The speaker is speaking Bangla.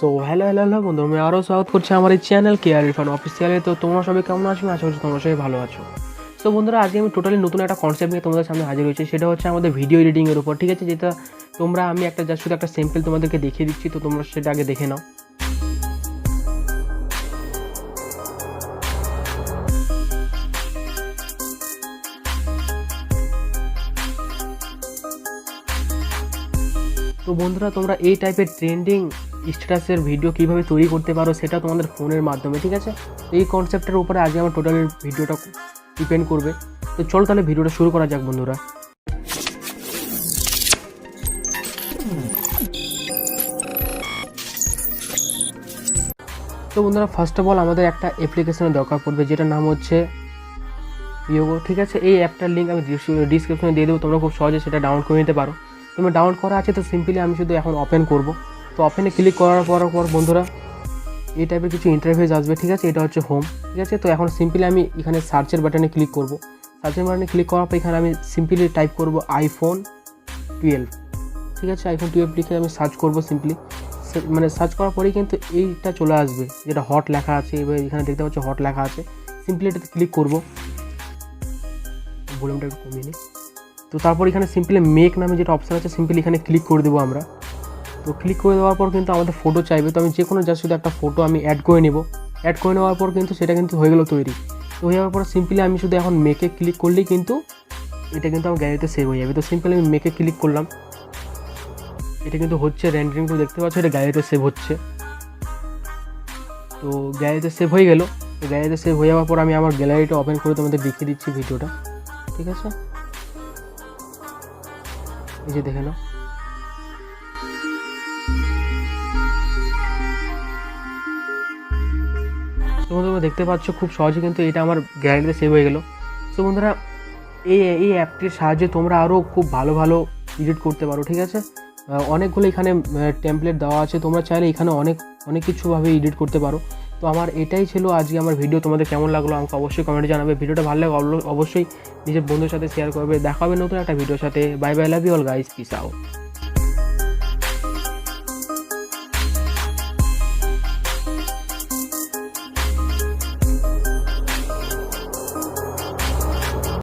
সো হ্যালো বন্ধু, আমি আরও স্বাগত করছি আমার এই চ্যানেল ErFan অফিসিয়ালে। তো তোমরা সবাই কেমন আছো? আশা করছি তোমরা সবাই ভালো আছো। তো বন্ধুরা, আজকে আমি টোটালি নতুন একটা কনসেপ্ট নিয়ে তোমাদের সামনে হাজির হয়েছি। সেটা হচ্ছে আমাদের ভিডিও এডিটিংয়ের উপর, ঠিক আছে? যেটা আমি একটা জাস্ট শুধু একটা সিম্পল তোমাদেরকে দেখিয়ে দিচ্ছি, তো তোমরা সেটা আগে দেখে নাও। তো বন্ধুরা, তোমরা এই টাইপের ট্রেন্ডিং স্ট্যাটাসের ভিডিও কীভাবে তৈরি করতে পারো সেটা তোমাদের ফোনের মাধ্যমে, ঠিক আছে? এই কনসেপ্টের উপরে আজকে আমার টোটাল ভিডিওটা ডিপেন্ড করবে। তো চলো তাহলে ভিডিওটা শুরু করা যাক বন্ধুরা। তো বন্ধুরা, ফার্স্ট অফ অল আমাদের একটা অ্যাপ্লিকেশনের দরকার পড়বে, যেটার নাম হচ্ছে Biugo, ঠিক আছে? এই অ্যাপটার লিঙ্ক আমি ডিসক্রিপশনে দিয়ে দেবো, তোমরা খুব সহজে সেটা ডাউনলোড করে নিতে পারো। তোমরা ডাউনলোড করা আছে, তো সিম্পলি আমি শুধু এখন ওপেন করব। তো ওপেনে ক্লিক করার পর বন্ধুরা এই টাইপের কিছু ইন্টারফেস আসবে, ঠিক আছে? এটা হচ্ছে হোম, ঠিক আছে? তো এখন সিম্পলি আমি এখানে সার্চের বাটনে ক্লিক করব। সার্চের বাটনে ক্লিক করার পর এখানে আমি সিম্পলি টাইপ করব iPhone 12, ঠিক আছে? iPhone 12 লিখে আমি সার্চ করব সিম্পলি। মানে সার্চ করার পরেই কিন্তু এইটা চলে আসবে, যেটা হট লেখা আছে। এবার এখানে দেখতে পাচ্ছ হট লেখা আছে, সিম্পলি এটাতে ক্লিক করব। ভলিউমটা একটু কমিয়ে নিই। তো তারপর এখানে সিম্পলি মেক নামে যেটা অপশান আছে, সিম্পলি এখানে ক্লিক করে দেবো আমরা। তো ক্লিক করে দেওয়ার পর কিন্তু আমাদের ফটো চাইবে। তো আমি যে কোনো জাস্ট শুধু একটা ফটো আমি অ্যাড করে নেব। অ্যাড করে নেওয়ার পর কিন্তু সেটা কিন্তু হয়ে গেলো তৈরি। তো হয়ে যাওয়ার পর সিম্পলি আমি শুধু এখন মেকে ক্লিক করলেই কিন্তু এটা কিন্তু আমার গ্যালারিতে সেভ হয়ে যাবে। তো সিম্পলি আমি মেকে ক্লিক করলাম, এটা কিন্তু হচ্ছে রেন্ডারিং, তো দেখতে পাচ্ছ এটা গ্যালারিতে সেভ হচ্ছে। তো গ্যালারিতে সেভ হয়ে গেল। তো গ্যালারিতে সেভ হয়ে যাওয়ার পর আমি আমার গ্যালারিটা ওপেন করে তোমাদের দেখিয়ে দিচ্ছি ভিডিওটা, ঠিক আছে? এই যে দেখে নাও। তো বন্ধুরা দেখতে পাচ্ছ খুব সহজে কিন্তু এটা আমার গ্যালারিতে সেভ হয়ে গেল। তো বন্ধুরা, এই অ্যাপটির সাহায্যে তোমরা আরও খুব ভালো এডিট করতে পারো, ঠিক আছে? অনেকগুলো এখানে টেমপ্লেট দেওয়া আছে, তোমরা চাইলে এখানে অনেক কিছুভাবে এডিট করতে পারো। তো আমার এটাই ছিল আজকে আমার ভিডিও। তোমাদের কেমন লাগলো আমাকে অবশ্যই কমেন্টে জানাবে। ভিডিওটা ভালো লাগে অবশ্যই নিজের বন্ধুর সাথে শেয়ার করবে। দেখা হবে নতুন একটা ভিডিওর সাথে। Bye bye, love you all guys, peace out.